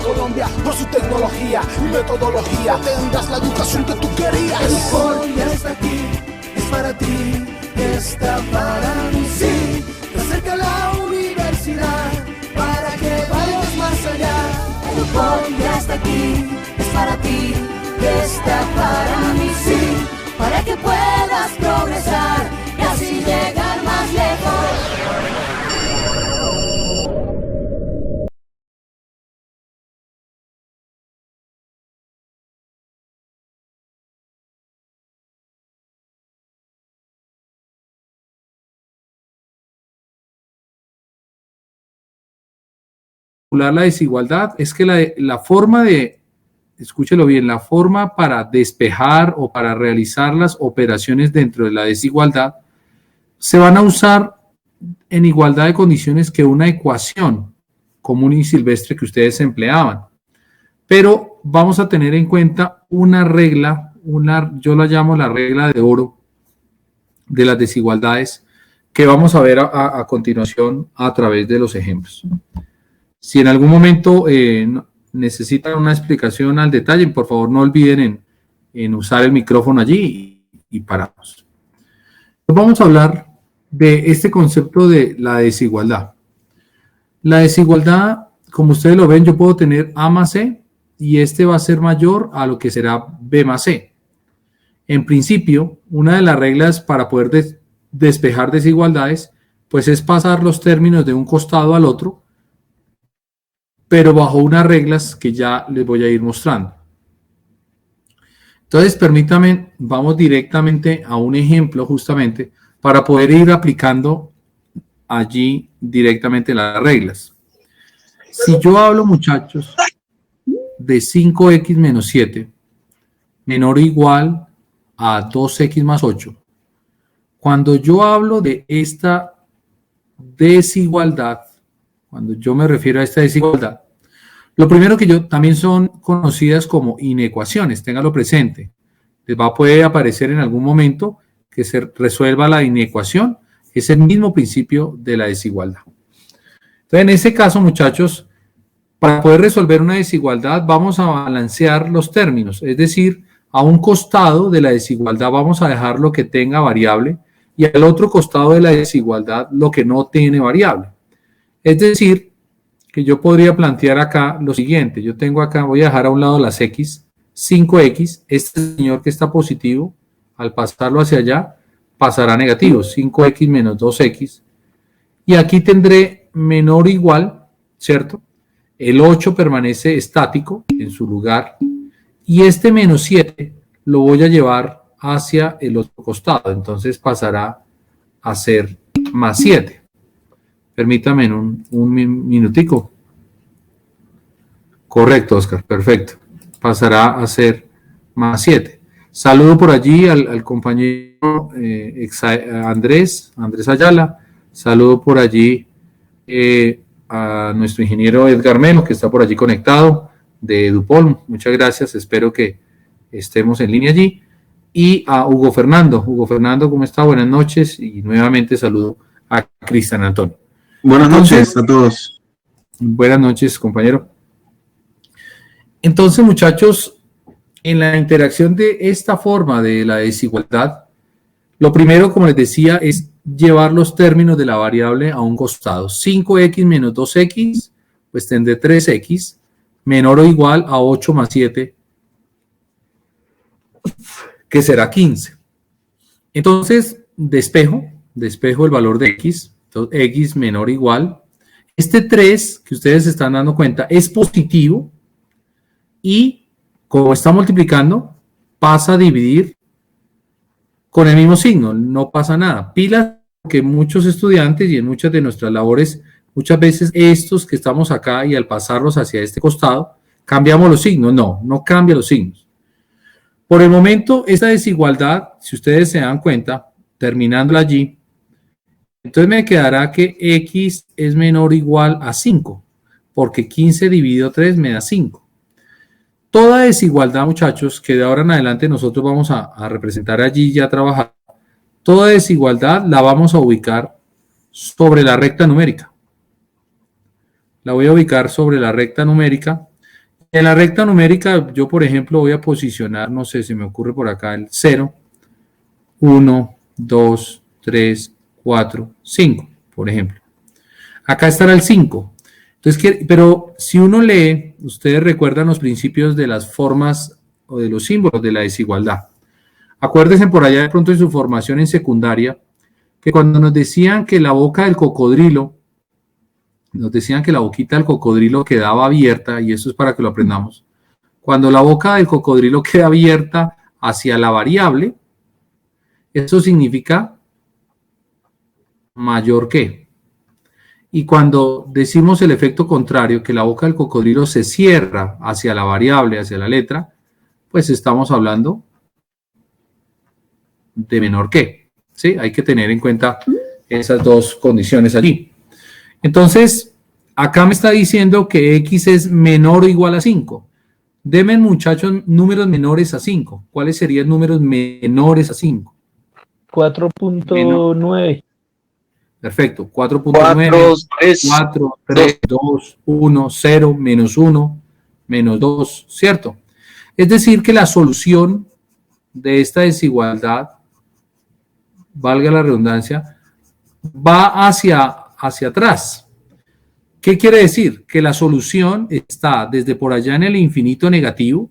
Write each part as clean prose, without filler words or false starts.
Colombia por su tecnología y metodología. Tendrás la educación que tú querías. EduPol ya está aquí, es para ti, está para mí, sí. Te acerca a la universidad para que vayas más allá. EduPol ya está aquí, es para ti, está para mí, sí. Para que puedas progresar y así llegar más lejos. La desigualdad es que la forma de, escúchelo bien, la forma para despejar o para realizar las operaciones dentro de la desigualdad se van a usar en igualdad de condiciones que una ecuación común y silvestre que ustedes empleaban. Pero vamos a tener en cuenta una regla, yo la llamo la regla de oro de las desigualdades, que vamos a ver a continuación a través de los ejemplos. Si en algún momento necesitan una explicación al detalle, por favor no olviden en usar el micrófono allí y paramos. Vamos a hablar de este concepto de la desigualdad. La desigualdad, como ustedes lo ven, yo puedo tener A más C y este va a ser mayor a lo que será B más C. En principio, una de las reglas para poder despejar desigualdades, pues es pasar los términos de un costado al otro, pero bajo unas reglas que ya les voy a ir mostrando. Entonces, permítanme, vamos directamente a un ejemplo justamente para poder ir aplicando allí directamente las reglas. Si yo hablo, muchachos, de 5x menos 7 menor o igual a 2x más 8, cuando yo hablo de esta desigualdad, cuando yo me refiero a esta desigualdad, lo primero que yo también son conocidas como inecuaciones, téngalo presente. Les va a poder aparecer en algún momento que se resuelva la inecuación, es el mismo principio de la desigualdad. Entonces, en ese caso, muchachos, para poder resolver una desigualdad vamos a balancear los términos, es decir, a un costado de la desigualdad vamos a dejar lo que tenga variable y al otro costado de la desigualdad lo que no tiene variable. Es decir, que yo podría plantear acá lo siguiente, yo tengo acá, voy a dejar a un lado las x, 5x, este señor que está positivo, al pasarlo hacia allá, pasará negativo, 5x menos 2x, y aquí tendré menor o igual, ¿cierto? El 8 permanece estático en su lugar, y este menos 7 lo voy a llevar hacia el otro costado, entonces pasará a ser más 7. Permítame un minutico. Correcto, Oscar, perfecto. Pasará a ser más 7. Saludo por allí al compañero Andrés Ayala. Saludo por allí a nuestro ingeniero Edgar Melo, que está por allí conectado, de EduPol. Muchas gracias, espero que estemos en línea allí. Y a Hugo Fernando. Hugo Fernando, ¿cómo está? Buenas noches. Y nuevamente saludo a Cristian Antonio. Buenas noches a todos. Buenas noches, compañero. Entonces, muchachos, en la interacción de esta forma de la desigualdad, lo primero, como les decía, es llevar los términos de la variable a un costado. 5x menos 2x, pues tendré 3x, menor o igual a 8 más 7, que será 15. Entonces, despejo el valor de x. Entonces, x menor o igual. Este 3, que ustedes se están dando cuenta, es positivo y como está multiplicando, pasa a dividir con el mismo signo, no pasa nada. Pilas, porque muchos estudiantes y en muchas de nuestras labores, muchas veces estos que estamos acá y al pasarlos hacia este costado, cambiamos los signos. No cambia los signos. Por el momento, esta desigualdad, si ustedes se dan cuenta, terminándola allí, entonces me quedará que x es menor o igual a 5, porque 15 dividido 3 me da 5. Toda desigualdad, muchachos, que de ahora en adelante nosotros vamos a representar allí y a trabajar, toda desigualdad la vamos a ubicar sobre la recta numérica. La voy a ubicar sobre la recta numérica En la recta numérica, yo, por ejemplo, voy a posicionar, no sé, se me ocurre por acá el 0, 1, 2, 3, 4, 5, por ejemplo. Acá estará el 5. Entonces, pero si uno lee, ustedes recuerdan los principios de las formas o de los símbolos de la desigualdad. Acuérdense por allá de pronto en su formación en secundaria, que cuando nos decían que la boca del cocodrilo, nos decían que la boquita del cocodrilo quedaba abierta, y eso es para que lo aprendamos. Cuando la boca del cocodrilo queda abierta hacia la variable, eso significa mayor que. Y cuando decimos el efecto contrario, que la boca del cocodrilo se cierra hacia la variable, hacia la letra, pues estamos hablando de menor que. ¿Sí? Hay que tener en cuenta esas dos condiciones allí. Entonces, acá me está diciendo que X es menor o igual a 5. Deme, muchachos, números menores a 5. ¿Cuáles serían números menores a 5? 4.9. Perfecto. 4.9, 4, 3, 2, 1, 0, menos 1, menos 2, ¿cierto? Es decir, que la solución de esta desigualdad, valga la redundancia, va hacia atrás. ¿Qué quiere decir? Que la solución está desde por allá en el infinito negativo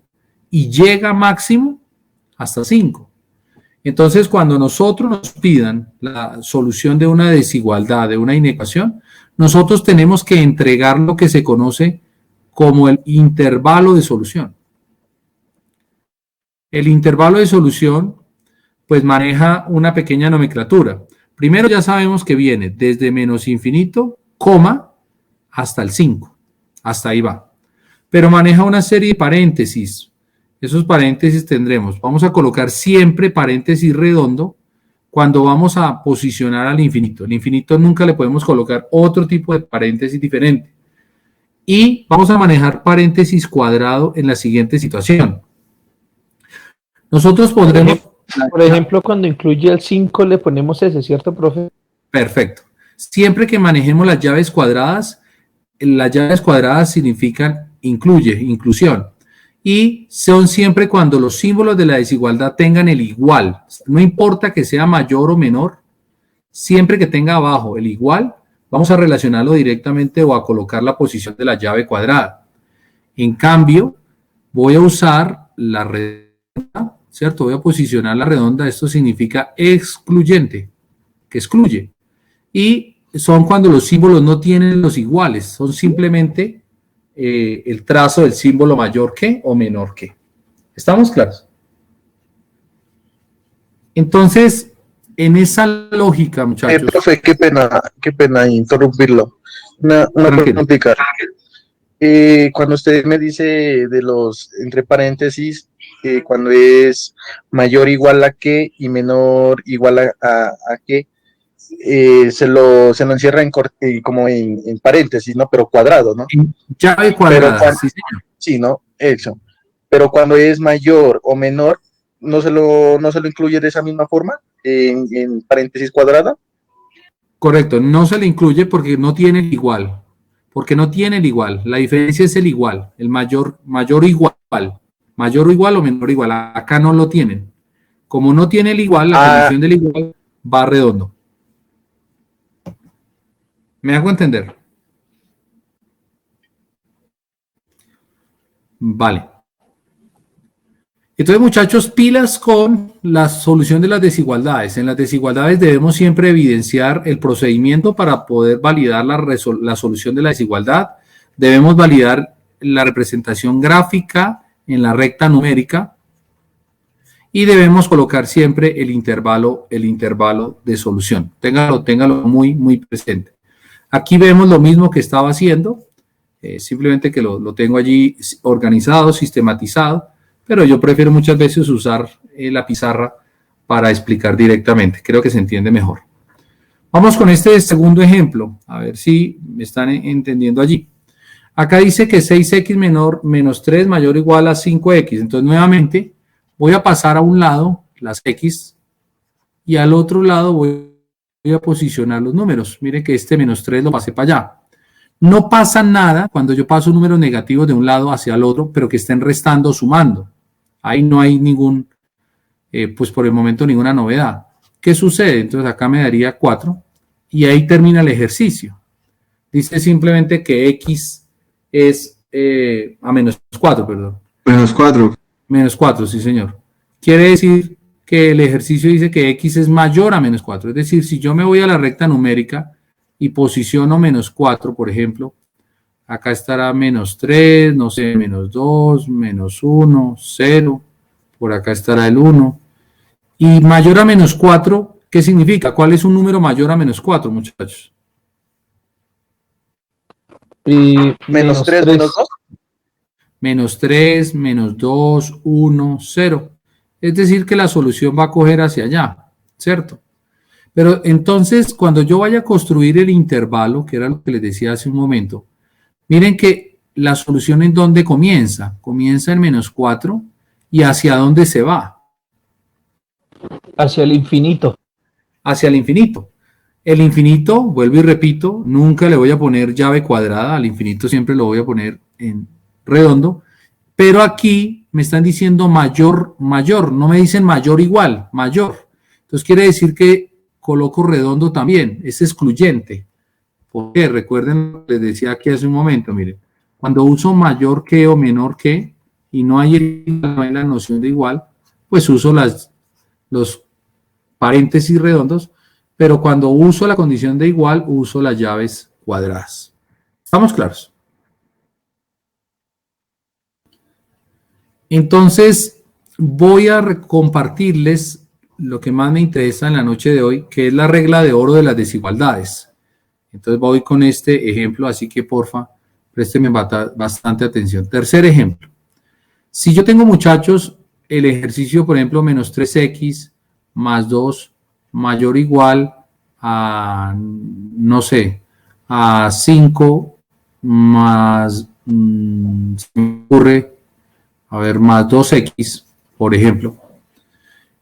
y llega máximo hasta 5. Entonces, cuando nosotros nos pidan la solución de una desigualdad, de una inecuación, nosotros tenemos que entregar lo que se conoce como el intervalo de solución. El intervalo de solución, pues, maneja una pequeña nomenclatura. Primero ya sabemos que viene desde menos infinito, coma, hasta el 5. Hasta ahí va. Pero maneja una serie de paréntesis. Esos paréntesis tendremos. Vamos a colocar siempre paréntesis redondo cuando vamos a posicionar al infinito. Al infinito nunca le podemos colocar otro tipo de paréntesis diferente. Y vamos a manejar paréntesis cuadrado en la siguiente situación. Nosotros pondremos... Por ejemplo, cuando incluye el 5 le ponemos ese, ¿cierto, profe? Perfecto. Siempre que manejemos las llaves cuadradas significan inclusión. Y son siempre cuando los símbolos de la desigualdad tengan el igual. No importa que sea mayor o menor, siempre que tenga abajo el igual, vamos a relacionarlo directamente o a colocar la posición de la llave cuadrada. En cambio, voy a usar la redonda, ¿cierto? Voy a posicionar la redonda, esto significa excluyente, que excluye. Y son cuando los símbolos no tienen los iguales, son simplemente el trazo del símbolo mayor que o menor que. ¿Estamos claros? Entonces, en esa lógica, muchachos... profe, qué pena interrumpirlo. Una preguntita. Cuando usted me dice de los, entre paréntesis, cuando es mayor igual a que y menor igual a que, se lo encierra como en paréntesis, ¿no? Pero cuadrado, ¿no? Llave cuadrada, sí, señor. Sí, ¿no? Eso. Pero cuando es mayor o menor, ¿no se lo incluye de esa misma forma? En paréntesis cuadrada. Correcto, no se le incluye porque no tiene el igual. Porque no tiene el igual. La diferencia es el igual, el mayor igual. Mayor o igual o menor igual. Acá no lo tienen. Como no tiene el igual, la condición del igual va redondo. ¿Me hago entender? Vale. Entonces, muchachos, pilas con la solución de las desigualdades. En las desigualdades debemos siempre evidenciar el procedimiento para poder validar la solución de la desigualdad. Debemos validar la representación gráfica en la recta numérica y debemos colocar siempre el intervalo de solución. Téngalo muy, muy presente. Aquí vemos lo mismo que estaba haciendo, simplemente que lo tengo allí organizado, sistematizado, pero yo prefiero muchas veces usar la pizarra para explicar directamente. Creo que se entiende mejor. Vamos con este segundo ejemplo, a ver si me están entendiendo allí. Acá dice que 6x menos 3 mayor o igual a 5x. Entonces, nuevamente, voy a pasar a un lado las x y al otro lado voy a posicionar los números. Mire que este menos 3 lo pasé para allá. No pasa nada cuando yo paso números negativos de un lado hacia el otro, pero que estén restando o sumando. Ahí no hay ningún, pues por el momento ninguna novedad. ¿Qué sucede? Entonces acá me daría 4 y ahí termina el ejercicio. Dice simplemente que X es a menos 4, perdón. Menos 4. Menos 4, sí señor. Quiere decir que el ejercicio dice que X es mayor a menos 4. Es decir, si yo me voy a la recta numérica y posiciono menos 4, por ejemplo, acá estará menos 3, no sé, menos 2, menos 1, 0, por acá estará el 1. Y mayor a menos 4, ¿qué significa? ¿Cuál es un número mayor a menos 4, muchachos? Menos 3, menos 2. Menos 3, menos 2, 1, 0. Es decir, que la solución va a coger hacia allá, ¿cierto? Pero entonces, cuando yo vaya a construir el intervalo, que era lo que les decía hace un momento, miren que la solución en dónde comienza. Comienza en menos 4 y hacia dónde se va. Hacia el infinito. Hacia el infinito. El infinito, vuelvo y repito, nunca le voy a poner llave cuadrada, al infinito siempre lo voy a poner en redondo, pero aquí me están diciendo mayor, mayor, no me dicen mayor igual, mayor. Entonces quiere decir que coloco redondo también, es excluyente. ¿Por qué? Recuerden lo que les decía aquí hace un momento, miren, cuando uso mayor que o menor que, y no hay la noción de igual, pues uso los paréntesis redondos, pero cuando uso la condición de igual, uso las llaves cuadradas. ¿Estamos claros? Entonces, voy a compartirles lo que más me interesa en la noche de hoy, que es la regla de oro de las desigualdades. Entonces, voy con este ejemplo, así que porfa, présteme bastante atención. Tercer ejemplo. Si yo tengo, muchachos, el ejercicio, por ejemplo, menos 3x más 2 mayor o igual a, no sé, a 5 más, se me ocurre, a ver, más 2x, por ejemplo.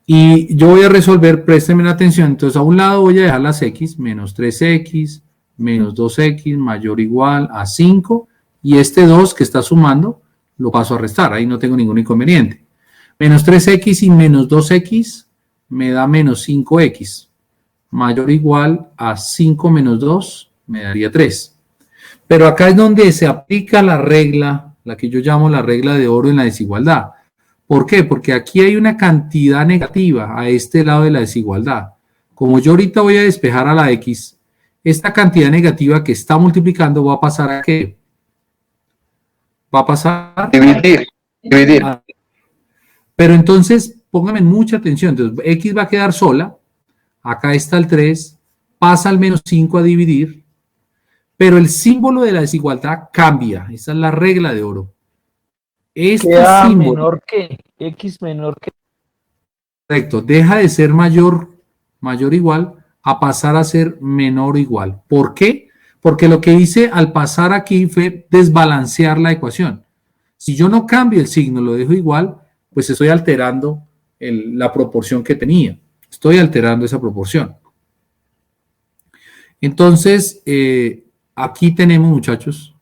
Y yo voy a resolver, présteme la atención, entonces a un lado voy a dejar las x, menos 3x, menos 2x, mayor o igual a 5, y este 2 que está sumando, lo paso a restar, ahí no tengo ningún inconveniente. Menos 3x y menos 2x me da menos 5x, mayor o igual a 5 menos 2 me daría 3. Pero acá es donde se aplica la regla, la que yo llamo la regla de oro en la desigualdad. ¿Por qué? Porque aquí hay una cantidad negativa a este lado de la desigualdad. Como yo ahorita voy a despejar a la x, esta cantidad negativa que está multiplicando va a pasar a ¿qué? Va a pasar Dividir. Pero entonces, pónganme mucha atención. Entonces, x va a quedar sola. Acá está el 3. Pasa al menos 5 a dividir. Pero el símbolo de la desigualdad cambia. Esa es la regla de oro. Este Queda símbolo, menor que, x menor que. correcto, deja de ser mayor o igual a pasar a ser menor o igual. ¿Por qué? Porque lo que hice al pasar aquí fue desbalancear la ecuación. Si yo no cambio el signo, lo dejo igual, pues estoy alterando la proporción que tenía. Estoy alterando esa proporción. Entonces, aquí tenemos, muchachos,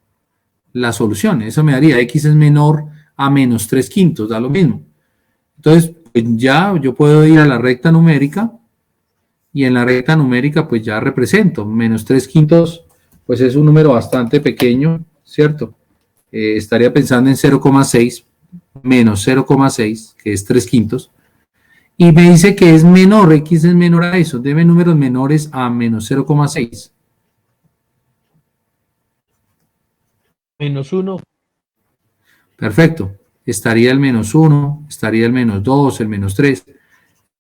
la solución. Eso me daría x es menor a menos 3 quintos, da lo mismo. Entonces, pues ya yo puedo ir a la recta numérica y en la recta numérica pues ya represento. Menos 3 quintos pues es un número bastante pequeño, ¿cierto? Estaría pensando en 0,6 menos 0,6, que es 3 quintos. Y me dice que es menor, x es menor a eso. Debe números menores a menos 0,6. Menos 1. Perfecto. Estaría el menos 1, estaría el menos 2, el menos 3.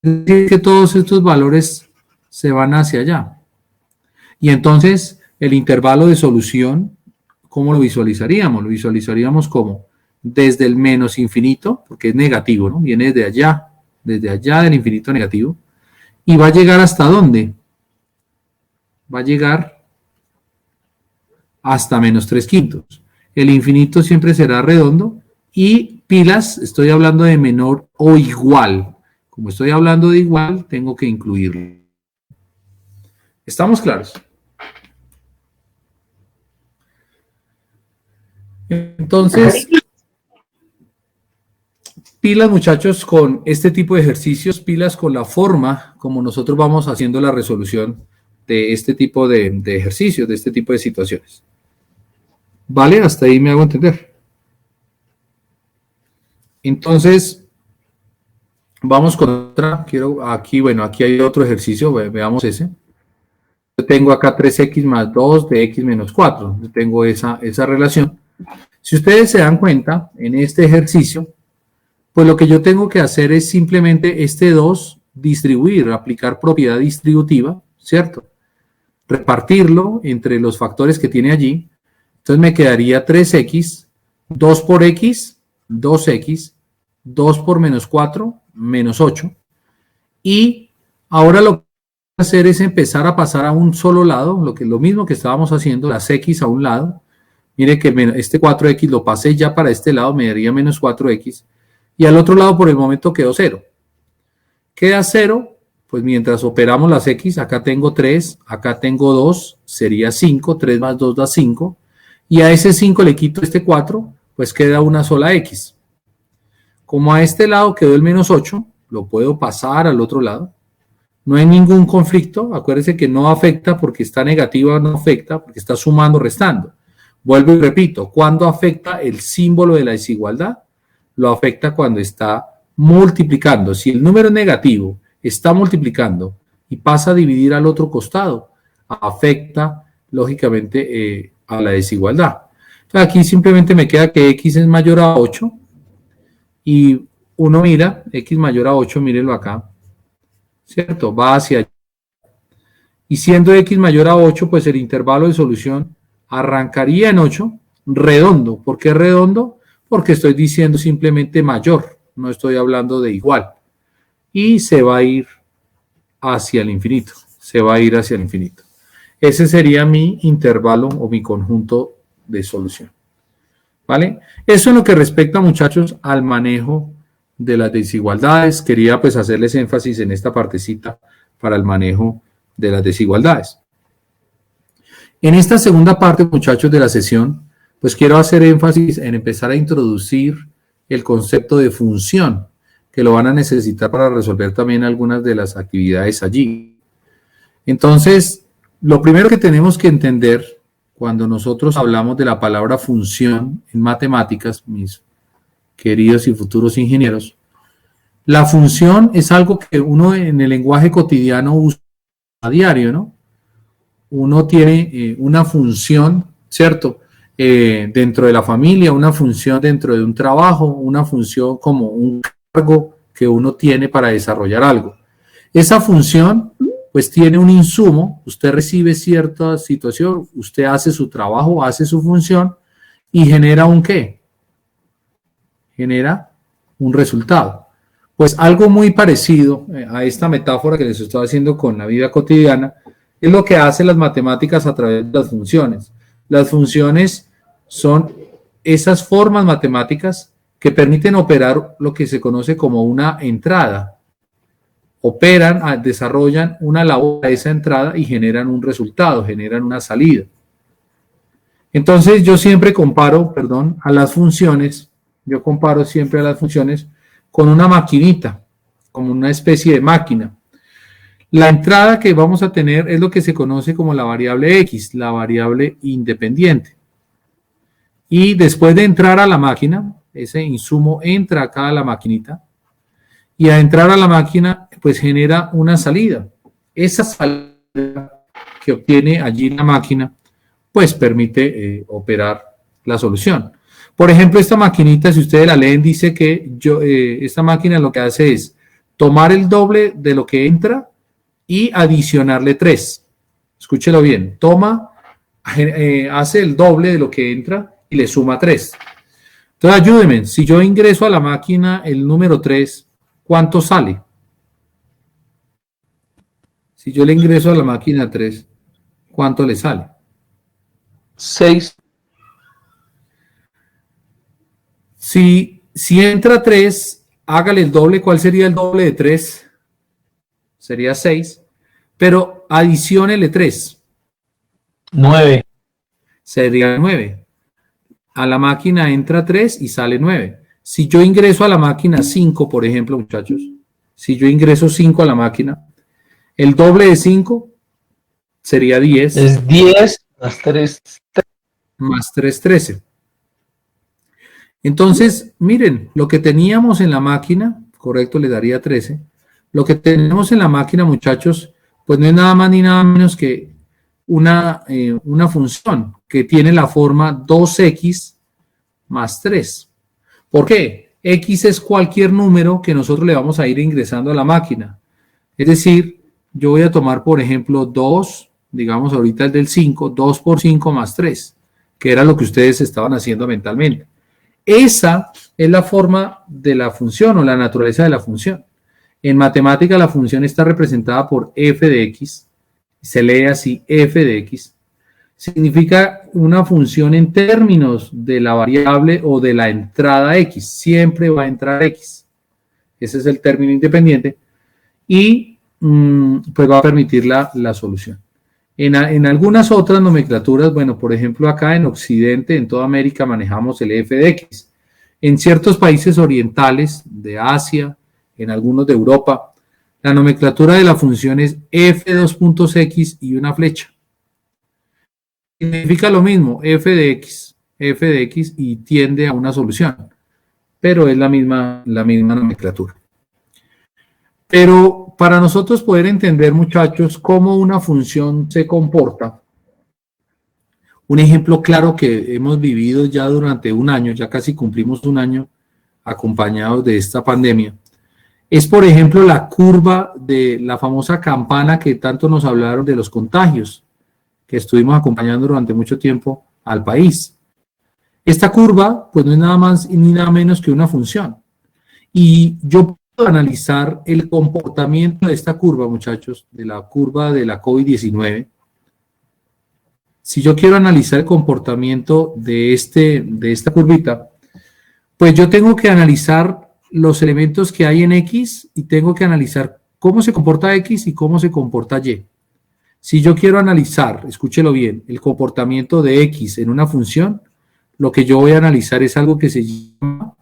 Es decir, que todos estos valores se van hacia allá. Y entonces, el intervalo de solución, ¿cómo lo visualizaríamos? Lo visualizaríamos como desde el menos infinito, porque es negativo, ¿no? Viene desde allá del infinito negativo. ¿Y va a llegar hasta dónde? Va a llegar hasta menos 3 quintos. El infinito siempre será redondo y pilas, estoy hablando de menor o igual. Como estoy hablando de igual, tengo que incluirlo. ¿Estamos claros? Entonces, pilas muchachos con este tipo de ejercicios, pilas con la forma como nosotros vamos haciendo la resolución de este tipo de ejercicios, de este tipo de situaciones. ¿Vale? Hasta ahí me hago entender. Entonces, vamos con otra. Aquí hay otro ejercicio, veamos ese. Yo tengo acá 3x más 2 de x menos 4. Yo tengo esa relación. Si ustedes se dan cuenta, en este ejercicio, pues lo que yo tengo que hacer es simplemente este 2 distribuir, aplicar propiedad distributiva, ¿cierto? Repartirlo entre los factores que tiene allí. Entonces me quedaría 3x, 2 por x, 2x, 2 por menos 4, menos 8. Y ahora lo que voy a hacer es empezar a pasar a un solo lado, lo mismo que estábamos haciendo, las x a un lado. Mire que este 4x lo pasé ya para este lado, me daría menos 4x. Y al otro lado por el momento quedó 0. Queda 0, pues mientras operamos las x, acá tengo 3, acá tengo 2, sería 5, 3 más 2 da 5. Y a ese 5 le quito este 4, pues queda una sola x. Como a este lado quedó el menos 8, lo puedo pasar al otro lado. No hay ningún conflicto, acuérdense que no afecta porque está negativa, no afecta porque está sumando, restando. Vuelvo y repito, ¿cuándo afecta el símbolo de la desigualdad? Lo afecta cuando está multiplicando. Si el número es negativo, está multiplicando y pasa a dividir al otro costado, afecta lógicamente a la desigualdad. Entonces aquí simplemente me queda que x es mayor a 8 y uno mira, x mayor a 8, mírenlo acá, ¿cierto? Va hacia allá. Y siendo x mayor a 8, pues el intervalo de solución arrancaría en 8, redondo. ¿Por qué redondo? Porque estoy diciendo simplemente mayor, no estoy hablando de igual. Y se va a ir hacia el infinito, se va a ir hacia el infinito. Ese sería mi intervalo o mi conjunto de solución. ¿Vale? Eso en lo que respecta, muchachos, al manejo de las desigualdades. Quería pues hacerles énfasis en esta partecita para el manejo de las desigualdades. En esta segunda parte, muchachos, de la sesión, pues quiero hacer énfasis en empezar a introducir el concepto de función, que lo van a necesitar para resolver también algunas de las actividades allí. Entonces, lo primero que tenemos que entender cuando nosotros hablamos de la palabra función en matemáticas, mis queridos y futuros ingenieros, la función es algo que uno en el lenguaje cotidiano usa a diario, ¿no? Uno tiene una función, ¿cierto? Dentro de la familia, una función dentro de un trabajo, una función como un cargo que uno tiene para desarrollar algo. Esa función, pues tiene un insumo, usted recibe cierta situación, usted hace su trabajo, hace su función y genera un ¿qué? Genera un resultado. Pues algo muy parecido a esta metáfora que les estoy haciendo con la vida cotidiana es lo que hacen las matemáticas a través de las funciones. Las funciones son esas formas matemáticas que permiten operar lo que se conoce como una entrada. Operan, desarrollan una labor a esa entrada y generan un resultado, generan una salida. Entonces yo siempre comparo, a las funciones, yo comparo siempre a las funciones con una maquinita, como una especie de máquina. La entrada que vamos a tener es lo que se conoce como la variable X, la variable independiente. Y después de entrar a la máquina, ese insumo entra acá a la maquinita, y a entrar a la máquina, pues genera una salida. Esa salida que obtiene allí la máquina, pues permite operar la solución. Por ejemplo, esta maquinita, si ustedes la leen, dice que esta máquina lo que hace es tomar el doble de lo que entra y adicionarle 3. Escúchelo bien. Hace el doble de lo que entra y le suma 3. Entonces, ayúdenme. Si yo ingreso a la máquina el número 3, ¿cuánto sale? Si yo le ingreso a la máquina 3, ¿cuánto le sale? 6. Si entra 3, hágale el doble. ¿Cuál sería el doble de 3? Sería 6. Pero adiciónele 3. 9. Sería 9. a la máquina entra 3 y sale 9. Si yo ingreso a la máquina 5, por ejemplo, muchachos, si yo ingreso 5 a la máquina, el doble de 5 sería 10. Es 10 más 3. Más 3, 13. Entonces, miren, lo que teníamos en la máquina, correcto, le daría 13. Lo que tenemos en la máquina, muchachos, pues no es nada más ni nada menos que una función que tiene la forma 2x más 3. ¿Por qué? X es cualquier número que nosotros le vamos a ir ingresando a la máquina. Es decir, yo voy a tomar, por ejemplo, 2, digamos ahorita el del 5, 2 por 5 más 3, que era lo que ustedes estaban haciendo mentalmente. Esa es la forma de la función o la naturaleza de la función. En matemática la función está representada por f de x, se lee así f de x. Significa una función en términos de la variable o de la entrada x. Siempre va a entrar x. Ese es el término independiente. Y pues va a permitir la solución. En algunas otras nomenclaturas, bueno, por ejemplo, acá en Occidente, en toda América, manejamos el f de x. En ciertos países orientales, de Asia, en algunos de Europa, la nomenclatura de la función es f 2.x y una flecha. Significa lo mismo, f de x y tiende a una solución, pero es la misma nomenclatura. Pero para nosotros poder entender, muchachos, cómo una función se comporta, un ejemplo claro que hemos vivido ya durante un año, ya casi cumplimos un año acompañados de esta pandemia, es por ejemplo la curva de la famosa campana que tanto nos hablaron de los contagios, que estuvimos acompañando durante mucho tiempo al país. Esta curva, pues no es nada más ni nada menos que una función. Y yo puedo analizar el comportamiento de esta curva, muchachos, de la curva de la COVID-19. Si yo quiero analizar el comportamiento de esta curvita, pues yo tengo que analizar los elementos que hay en X y tengo que analizar cómo se comporta X y cómo se comporta Y. Si yo quiero analizar, escúchelo bien, el comportamiento de X en una función, lo que yo voy a analizar es algo que se llama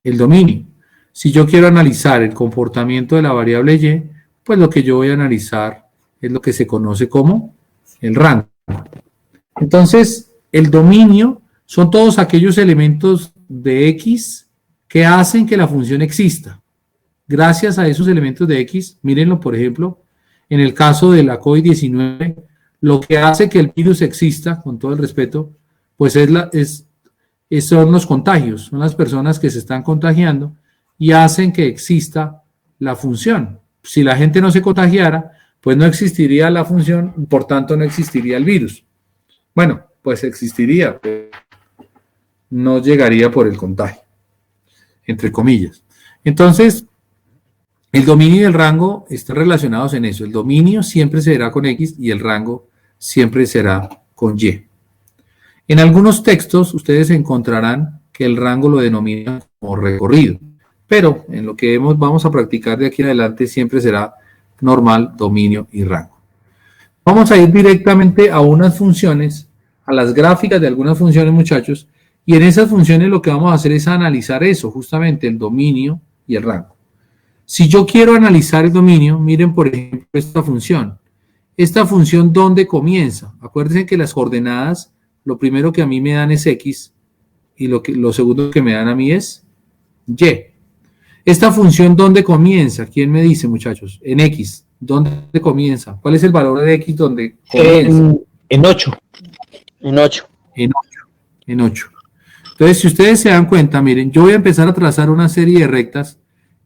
el dominio. Si yo quiero analizar el comportamiento de la variable Y, pues lo que yo voy a analizar es lo que se conoce como el rango. Entonces, el dominio son todos aquellos elementos de X que hacen que la función exista. Gracias a esos elementos de X, mírenlo por ejemplo, en el caso de la COVID-19, lo que hace que el virus exista, con todo el respeto, pues son los contagios, son las personas que se están contagiando y hacen que exista la función. Si la gente no se contagiara, pues no existiría la función, por tanto no existiría el virus. Bueno, pues existiría, pero no llegaría por el contagio, entre comillas. Entonces, el dominio y el rango están relacionados en eso. El dominio siempre será con X y el rango siempre será con Y. En algunos textos ustedes encontrarán que el rango lo denominan como recorrido, pero en lo que vamos a practicar de aquí en adelante siempre será normal, dominio y rango. Vamos a ir directamente a unas funciones, a las gráficas de algunas funciones, muchachos, y en esas funciones lo que vamos a hacer es analizar eso, justamente el dominio y el rango. Si yo quiero analizar el dominio, miren por ejemplo esta función. Esta función, ¿dónde comienza? Acuérdense que las coordenadas, lo primero que a mí me dan es X y lo segundo que me dan a mí es Y. Esta función, ¿dónde comienza? ¿Quién me dice, muchachos? En X. ¿Dónde comienza? ¿Cuál es el valor de X donde comienza? En 8. En 8. En 8. Entonces, si ustedes se dan cuenta, miren, yo voy a empezar a trazar una serie de rectas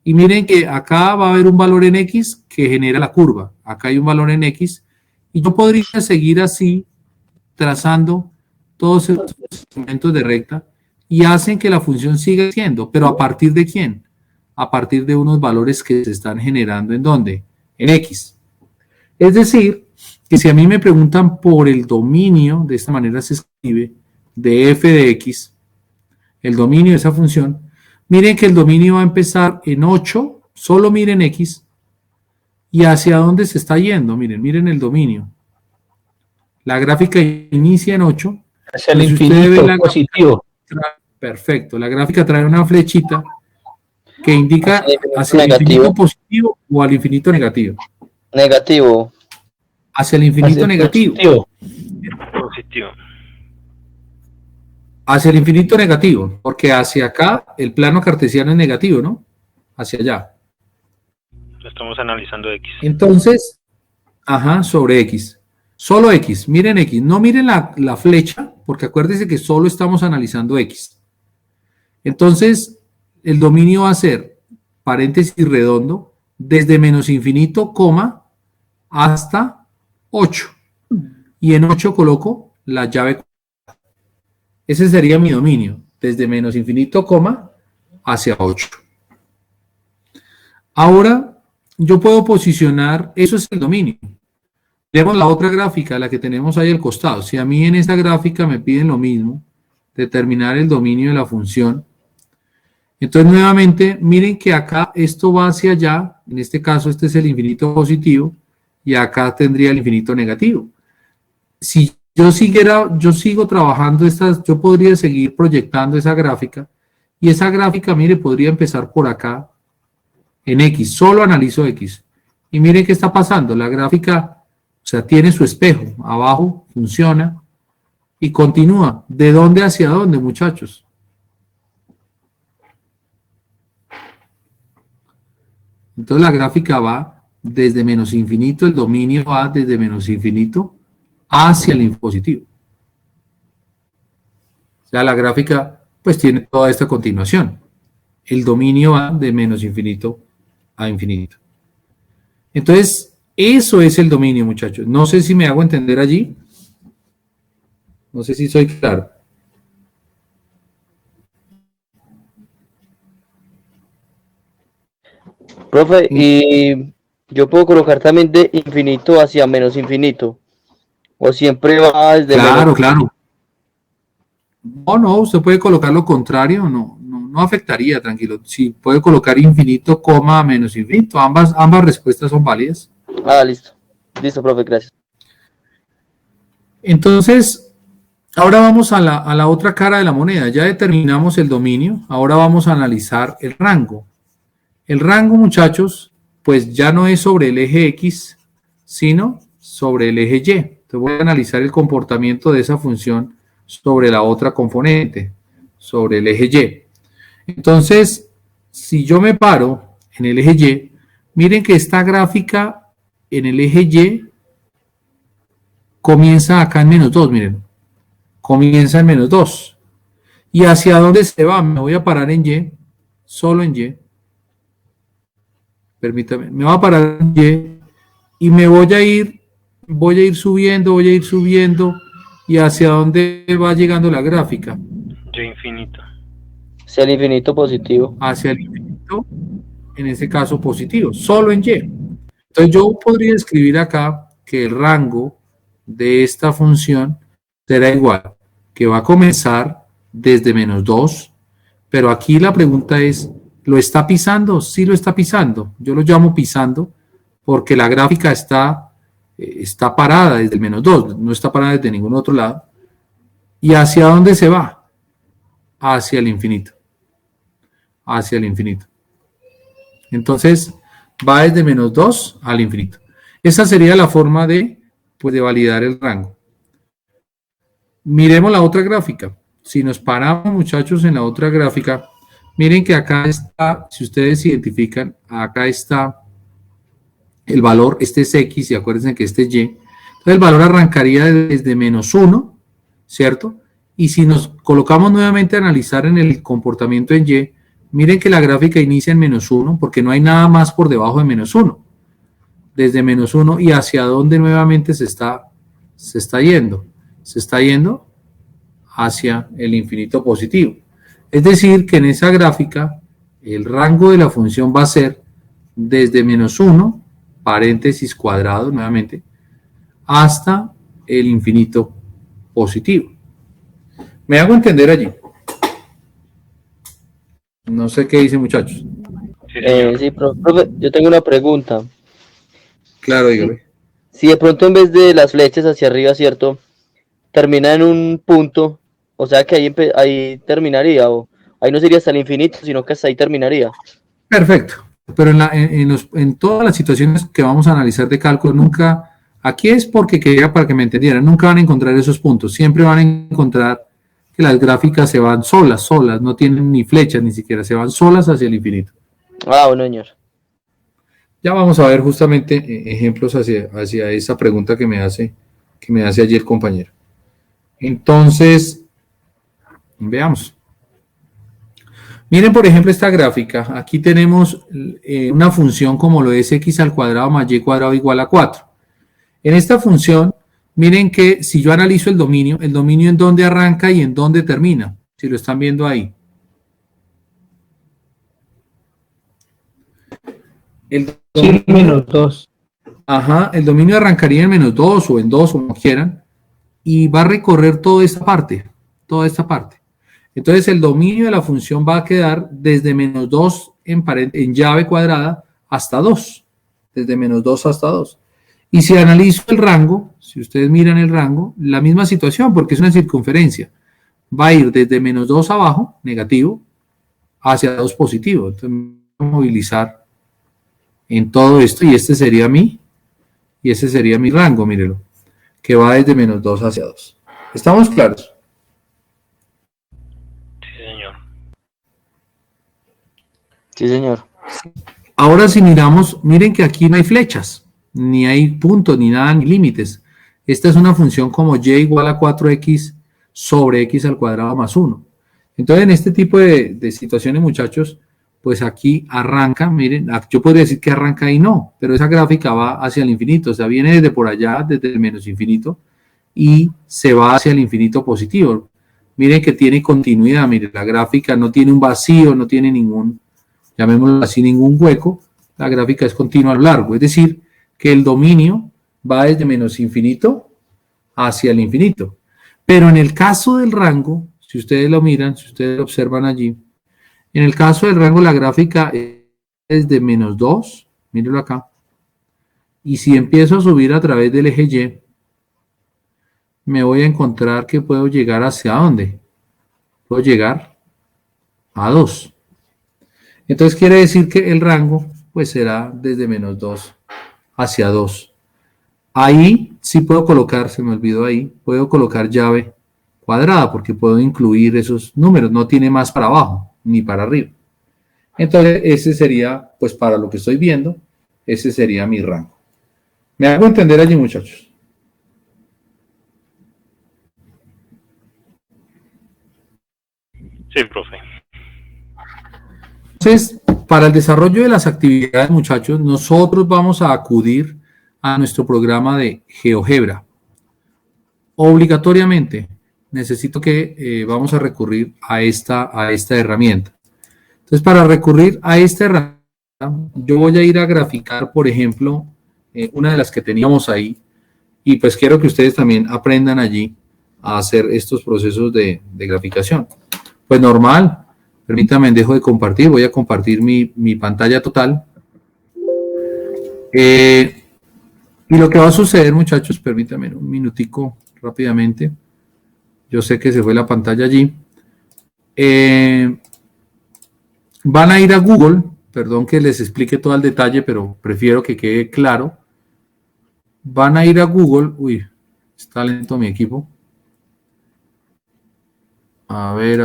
y miren que acá va a haber un valor en X que genera la curva. Acá hay un valor en X y yo podría seguir así trazando todos esos segmentos de recta y hacen que la función siga siendo, pero ¿a partir de quién? A partir de unos valores que se están generando ¿en dónde? En X. Es decir, que si a mí me preguntan por el dominio, de esta manera se escribe, de f de x, el dominio de esa función, miren que el dominio va a empezar en 8, solo miren x, y hacia dónde se está yendo, miren el dominio. La gráfica inicia en 8 Hacia el Entonces, si usted ve infinito, la positivo. perfecto, la gráfica trae una flechita que indica hacia el negativo. infinito positivo o al infinito negativo. Negativo. Hacia el infinito Hacia el negativo. positivo. Positivo. Hacia el infinito negativo, porque hacia acá el plano cartesiano es negativo, ¿no? Hacia allá. Estamos analizando X. Entonces, ajá, sobre X. Solo X, miren X, no miren la flecha, porque acuérdense que solo estamos analizando X. Entonces, el dominio va a ser paréntesis redondo, desde menos infinito, coma, hasta 8. Y en 8 coloco la llave. Ese sería mi dominio, desde menos infinito, coma, hacia 8. Ahora, yo puedo posicionar, eso es el dominio. Vemos la otra gráfica, la que tenemos ahí al costado. Si a mí en esta gráfica me piden lo mismo, determinar el dominio de la función, entonces nuevamente miren que acá esto va hacia allá, en este caso este es el infinito positivo y acá tendría el infinito negativo. Si yo sigo trabajando yo podría seguir proyectando esa gráfica y esa gráfica, mire, podría empezar por acá en X, solo analizo X. Y miren qué está pasando, la gráfica, o sea, tiene su espejo, abajo funciona y continúa. ¿De dónde hacia dónde, muchachos? Entonces la gráfica va desde menos infinito, el dominio va desde menos infinito hacia el positivo. O sea, la gráfica pues tiene toda esta continuación. El dominio va de menos infinito a infinito. Entonces, eso es el dominio, muchachos. No sé si me hago entender allí. No sé si soy claro. Profe, y yo puedo colocar también de infinito hacia menos infinito. O siempre va desde Claro, menos. claro. No, usted puede colocar lo contrario, no afectaría, tranquilo. Si puede colocar infinito, coma, menos infinito, ambas respuestas son válidas. Ah, listo. Listo, profe, gracias. Entonces, ahora vamos a la otra cara de la moneda. Ya determinamos el dominio, ahora vamos a analizar el rango. El rango, muchachos, pues ya no es sobre el eje X, sino sobre el eje Y. Entonces voy a analizar el comportamiento de esa función sobre la otra componente, sobre el eje Y. Entonces, si yo me paro en el eje Y, miren que esta gráfica en el eje Y comienza acá en menos 2, miren. Comienza en menos 2. ¿Y hacia dónde se va? Me voy a parar en Y, solo en Y. Permítame, me voy a parar en Y y me voy a ir subiendo, ¿y hacia dónde va llegando la gráfica? Y infinito. Hacia el infinito positivo. Hacia el infinito, en este caso positivo, solo en Y. Entonces yo podría escribir acá que el rango de esta función será igual, que va a comenzar desde menos 2, pero aquí la pregunta es, ¿lo está pisando? Sí lo está pisando. Yo lo llamo pisando porque la gráfica está parada desde el menos 2, no está parada desde ningún otro lado. ¿Y hacia dónde se va? Hacia el infinito. Hacia el infinito. Entonces, va desde menos 2 al infinito. Esa sería la forma de validar el rango. Miremos la otra gráfica. Si nos paramos, muchachos, en la otra gráfica, miren que acá está, si ustedes identifican, acá está el valor, este es X, y acuérdense que este es Y. Entonces el valor arrancaría desde menos 1, ¿cierto? Y si nos colocamos nuevamente a analizar en el comportamiento en Y, miren que la gráfica inicia en menos 1, porque no hay nada más por debajo de menos 1. Desde menos 1 y hacia dónde nuevamente se está yendo. Se está yendo hacia el infinito positivo. Es decir, que en esa gráfica el rango de la función va a ser desde menos 1, paréntesis cuadrado nuevamente, hasta el infinito positivo. ¿Me hago entender allí? No sé qué dicen, muchachos. Sí, profe, yo tengo una pregunta. Claro, dígame. Si de pronto en vez de las flechas hacia arriba, ¿cierto? termina en un punto, o sea que ahí terminaría, o ahí no sería hasta el infinito, sino que hasta ahí terminaría. Perfecto. Pero en todas las situaciones que vamos a analizar de cálculo, nunca, aquí es porque quería para que me entendieran, nunca van a encontrar esos puntos, siempre van a encontrar que las gráficas se van solas, no tienen ni flechas ni siquiera, se van solas hacia el infinito. Ah, bueno, señor. Ya vamos a ver justamente ejemplos hacia esa pregunta que me hace allí el compañero. Entonces, veamos. Miren, por ejemplo, esta gráfica. Aquí tenemos una función como lo es x al cuadrado más y cuadrado igual a 4. En esta función, miren que si yo analizo el dominio en dónde arranca y en dónde termina. Si lo están viendo ahí. Sí, -2. Ajá, el dominio arrancaría en -2 o en 2 o como quieran. Y va a recorrer toda esta parte. Entonces el dominio de la función va a quedar desde -2 en llave cuadrada hasta 2. Desde -2 hasta 2. Y si analizo el rango, si ustedes miran el rango, la misma situación porque es una circunferencia. Va a ir desde -2 abajo, negativo, hacia 2 positivo. Entonces voy a movilizar en todo esto y este sería mi rango, mírenlo, que va desde -2 hacia 2. ¿Estamos claros? Sí, señor. Ahora si miramos, miren que aquí no hay flechas, ni hay puntos, ni nada, ni límites. Esta es una función como y igual a 4x sobre x al cuadrado más 1. Entonces en este tipo de situaciones, muchachos, pues aquí arranca, miren, yo podría decir que arranca y no, pero esa gráfica va hacia el infinito, o sea, viene desde por allá, desde el menos infinito, y se va hacia el infinito positivo. Miren que tiene continuidad, miren, la gráfica no tiene un vacío, no tiene ningún, llamémoslo así, ningún hueco, la gráfica es continua a lo largo, es decir, que el dominio va desde menos infinito hacia el infinito. Pero en el caso del rango, si ustedes lo miran, si ustedes lo observan allí, en el caso del rango la gráfica es de -2, mírenlo acá, y si empiezo a subir a través del eje Y, me voy a encontrar que puedo llegar ¿hacia dónde? Puedo llegar a 2. Entonces quiere decir que el rango pues será desde -2 hacia 2. Ahí sí puedo colocar, se me olvidó ahí, puedo colocar llave cuadrada porque puedo incluir esos números, no tiene más para abajo ni para arriba. Entonces ese sería, pues para lo que estoy viendo, ese sería mi rango. ¿Me hago entender allí, muchachos? Sí, profe. Entonces, para el desarrollo de las actividades, muchachos, nosotros vamos a acudir a nuestro programa de GeoGebra. Obligatoriamente, necesito que vamos a recurrir a esta herramienta. Entonces, para recurrir a esta herramienta, yo voy a ir a graficar, por ejemplo, una de las que teníamos ahí, y pues quiero que ustedes también aprendan allí a hacer estos procesos de graficación. Pues normal. Permítanme, dejo de compartir, voy a compartir mi pantalla total. Y lo que va a suceder, muchachos, permítanme un minutico rápidamente. Yo sé que se fue la pantalla allí. Van a ir a Google, perdón que les explique todo el detalle, pero prefiero que quede claro. Van a ir a Google, uy, está lento mi equipo. A ver.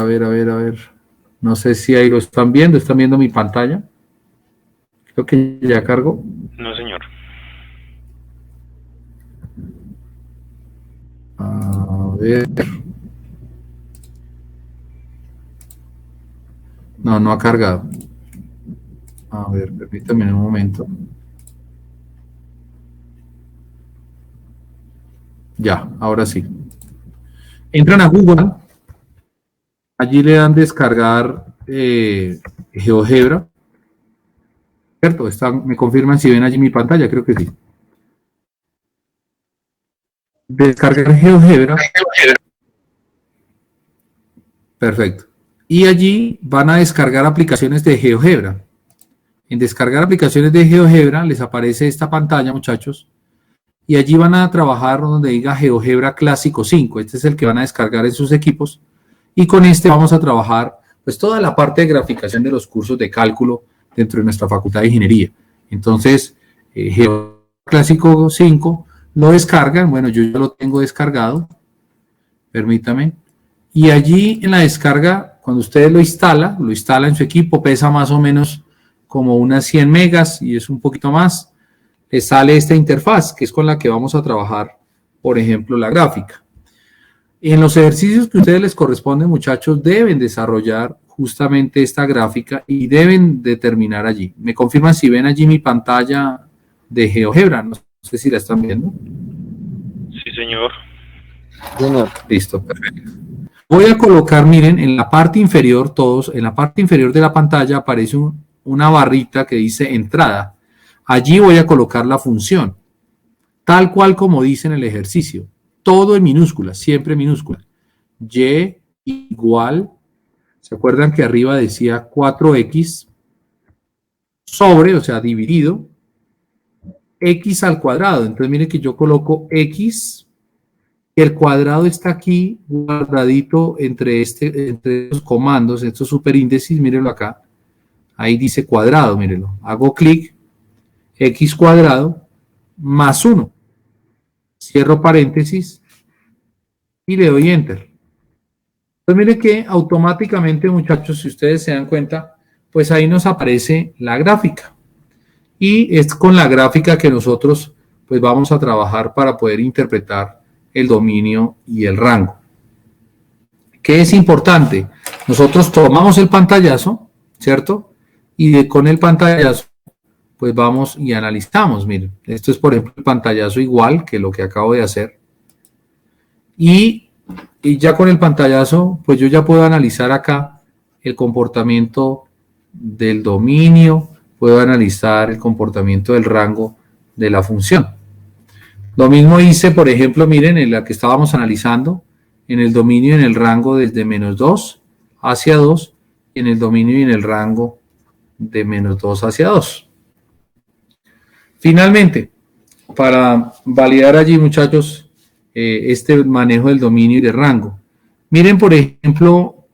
No sé si ahí lo están viendo mi pantalla. Creo que ya cargo. No, señor. A ver. No ha cargado. A ver, permítame un momento. Ya, ahora sí. Entran a Google. Allí le dan descargar GeoGebra. ¿Cierto? Me confirman si ven allí mi pantalla, creo que sí. Descargar GeoGebra. Perfecto. Y allí van a descargar aplicaciones de GeoGebra. En descargar aplicaciones de GeoGebra les aparece esta pantalla, muchachos, y allí van a trabajar donde diga GeoGebra Clásico 5. Este es el que van a descargar en sus equipos, y con este vamos a trabajar pues toda la parte de graficación de los cursos de cálculo dentro de nuestra Facultad de Ingeniería. Entonces, GeoGebra Clásico 5 lo descargan. Bueno, yo ya lo tengo descargado, permítame, y allí en la descarga, cuando ustedes lo instala en su equipo, pesa más o menos como unas 100 megas y es un poquito más, les sale esta interfaz que es con la que vamos a trabajar, por ejemplo, la gráfica. En los ejercicios que a ustedes les corresponden, muchachos, deben desarrollar justamente esta gráfica y deben determinar allí. Me confirman si ven allí mi pantalla de GeoGebra, no sé si la están viendo. Sí, señor. Listo, perfecto. Voy a colocar, miren, en la parte inferior, en la parte inferior de la pantalla aparece una barrita que dice entrada. Allí voy a colocar la función, tal cual como dice en el ejercicio. Todo en minúsculas, siempre en minúsculas. Y igual, ¿se acuerdan que arriba decía 4x sobre, o sea, dividido, x al cuadrado? Entonces, miren que yo coloco x, el cuadrado está aquí guardadito entre los comandos, estos superíndices, mírenlo acá. Ahí dice cuadrado, mírenlo. Hago clic, x cuadrado más 1. Cierro paréntesis y le doy enter. Pues miren que automáticamente, muchachos, si ustedes se dan cuenta, pues ahí nos aparece la gráfica. Y es con la gráfica que nosotros pues vamos a trabajar para poder interpretar el dominio y el rango. ¿Qué es importante? Nosotros tomamos el pantallazo, ¿cierto? Y con el pantallazo pues vamos y analizamos. Miren, esto es por ejemplo el pantallazo igual que lo que acabo de hacer. Y ya con el pantallazo, pues yo ya puedo analizar acá el comportamiento del dominio, puedo analizar el comportamiento del rango de la función. Lo mismo hice, por ejemplo, miren, en la que estábamos analizando, en el dominio y en el rango desde -2 hacia 2, y en el dominio y en el rango de -2 hacia 2. Finalmente, para validar allí, muchachos, este manejo del dominio y del rango. Miren, por ejemplo,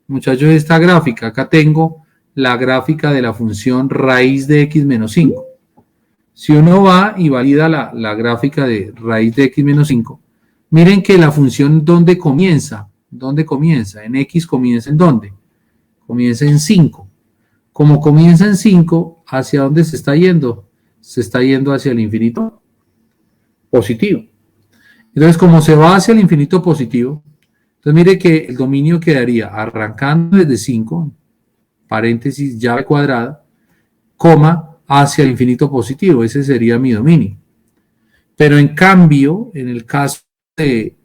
muchachos, esta gráfica. Acá tengo la gráfica de la función raíz de x menos 5. Si uno va y valida la gráfica de raíz de x menos 5, miren que la función ¿dónde comienza? ¿Dónde comienza? En x comienza ¿en dónde? Comienza en 5. Como comienza en 5, ¿hacia dónde se está yendo? Se está yendo hacia el infinito positivo. Entonces, como se va hacia el infinito positivo, entonces mire que el dominio quedaría arrancando desde 5, paréntesis, llave cuadrada, coma, hacia el infinito positivo. Ese sería mi dominio. Pero en cambio, en el caso del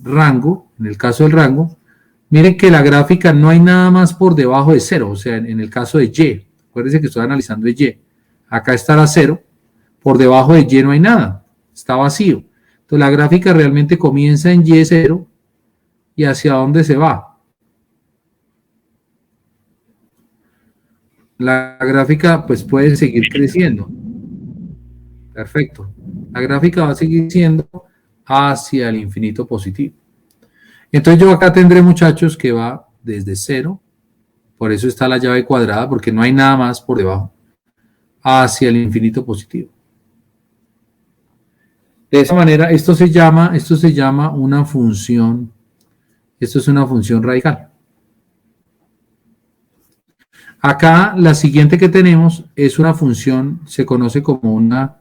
rango, miren que la gráfica no hay nada más por debajo de 0, o sea, en el caso de Y, acuérdense que estoy analizando de Y, acá está la 0, por debajo de Y no hay nada, está vacío. Entonces la gráfica realmente comienza en Y0 y hacia dónde se va. La gráfica pues puede seguir creciendo. Perfecto. La gráfica va a seguir siendo hacia el infinito positivo. Entonces yo acá tendré, muchachos, que va desde 0, por eso está la llave cuadrada, porque no hay nada más por debajo, hacia el infinito positivo. De esa manera, esto se llama una función, esto es una función radical. Acá la siguiente que tenemos es una función, se conoce como una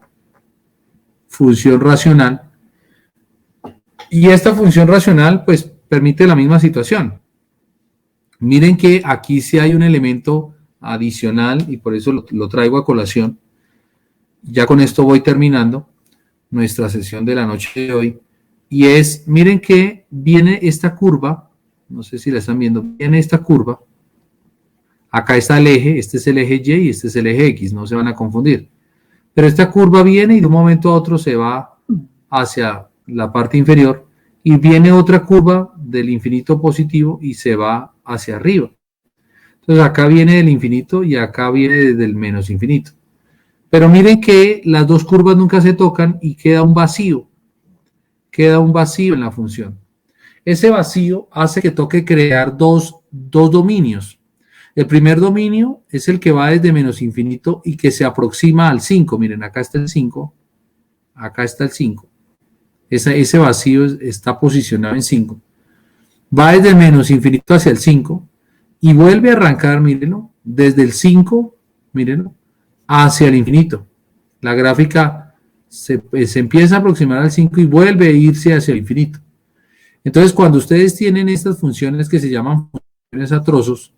función racional, y esta función racional pues permite la misma situación. Miren que aquí sí hay un elemento adicional y por eso lo traigo a colación. Ya con esto voy terminando nuestra sesión de la noche de hoy. Y es, miren que viene esta curva, no sé si la están viendo, viene esta curva. Acá está el eje, este es el eje Y y este es el eje X, no se van a confundir. Pero esta curva viene y de un momento a otro se va hacia la parte inferior y viene otra curva del infinito positivo y se va hacia arriba. Entonces acá viene del infinito y acá viene desde el menos infinito. Pero miren que las dos curvas nunca se tocan y queda un vacío. Queda un vacío en la función. Ese vacío hace que toque crear dos dominios. El primer dominio es el que va desde menos infinito y que se aproxima al 5. Miren, acá está el 5. Acá está el 5. Ese vacío está posicionado en 5. Va desde menos infinito hacia el 5 y vuelve a arrancar, mírenlo, desde el 5, mírenlo, hacia el infinito. La gráfica se empieza a aproximar al 5 y vuelve a irse hacia el infinito. Entonces, cuando ustedes tienen estas funciones que se llaman funciones a trozos,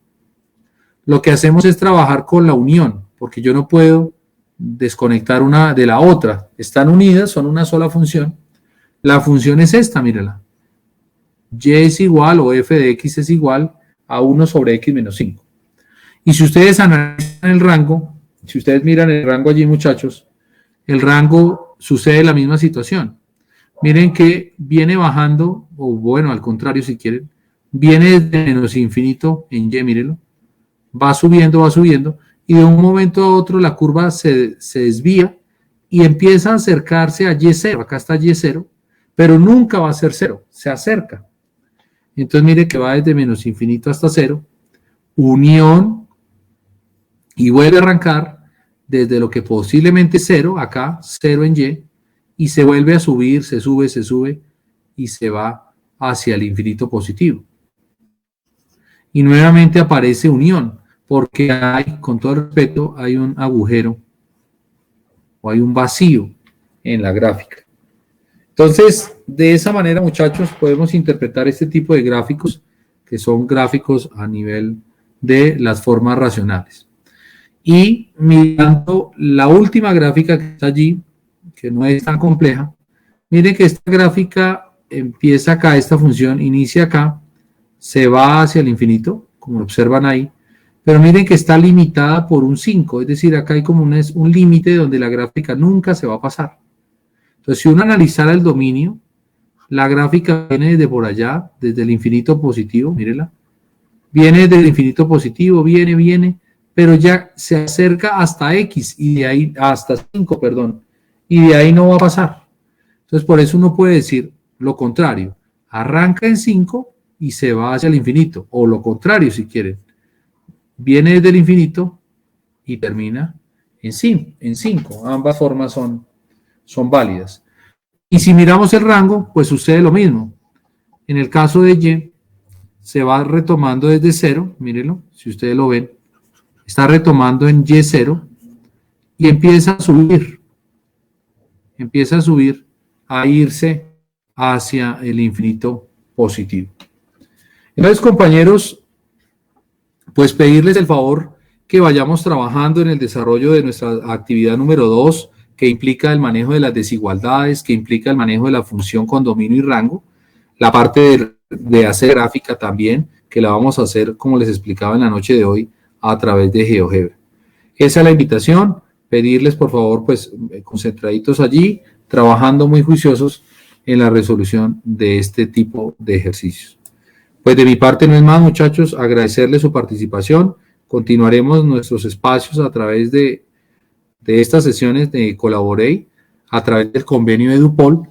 lo que hacemos es trabajar con la unión, porque yo no puedo desconectar una de la otra. Están unidas, son una sola función. La función es esta, mírala. Y es igual, o f de x es igual a 1 sobre x menos 5. Y si ustedes analizan el rango, si ustedes miran el rango allí, muchachos, el rango sucede la misma situación. Miren que viene bajando, o bueno, al contrario si quieren, viene desde menos infinito en y, mírenlo, va subiendo, y de un momento a otro la curva se desvía y empieza a acercarse a y0, acá está y0, pero nunca va a ser 0, se acerca. Entonces mire que va desde menos infinito hasta 0, unión, y vuelve a arrancar desde lo que posiblemente es 0, acá 0 en y se vuelve a subir, se sube, y se va hacia el infinito positivo. Y nuevamente aparece unión, porque hay, con todo respeto, hay un agujero, o hay un vacío en la gráfica. Entonces, de esa manera, muchachos, podemos interpretar este tipo de gráficos, que son gráficos a nivel de las formas racionales. Y mirando la última gráfica que está allí, que no es tan compleja, miren que esta gráfica empieza acá, esta función inicia acá, se va hacia el infinito, como observan ahí, pero miren que está limitada por un 5, es decir, acá hay como un límite donde la gráfica nunca se va a pasar. Entonces, si uno analizara el dominio, la gráfica viene desde por allá, desde el infinito positivo, mírenla, viene desde el infinito positivo, viene, pero ya se acerca hasta x, y de ahí, hasta 5, perdón, y de ahí no va a pasar. Entonces, por eso uno puede decir lo contrario, arranca en 5 y se va hacia el infinito, o lo contrario si quieren, viene desde el infinito y termina en 5, ambas formas son válidas. Y si miramos el rango, pues sucede lo mismo. En el caso de y, se va retomando desde 0, mírenlo, si ustedes lo ven, está retomando en y0 y empieza a subir, a irse hacia el infinito positivo. Entonces, compañeros, pues pedirles el favor que vayamos trabajando en el desarrollo de nuestra actividad número 2, que implica el manejo de las desigualdades, que implica el manejo de la función con dominio y rango, la parte de hacer gráfica también, que la vamos a hacer, como les explicaba en la noche de hoy, a través de GeoGebra. Esa es la invitación, pedirles por favor, pues, concentraditos allí, trabajando muy juiciosos en la resolución de este tipo de ejercicios. Pues de mi parte no es más, muchachos, agradecerles su participación. Continuaremos nuestros espacios a través de estas sesiones de Colaborate, a través del convenio EduPol,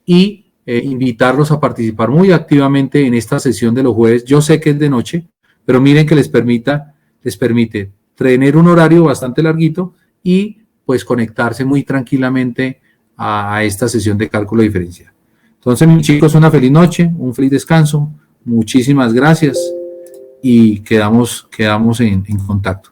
y invitarlos a participar muy activamente en esta sesión de los jueves. Yo sé que es de noche, pero miren que les permite tener un horario bastante larguito y pues conectarse muy tranquilamente a esta sesión de cálculo diferencial. Entonces, mis chicos, una feliz noche, un feliz descanso, muchísimas gracias y quedamos en contacto.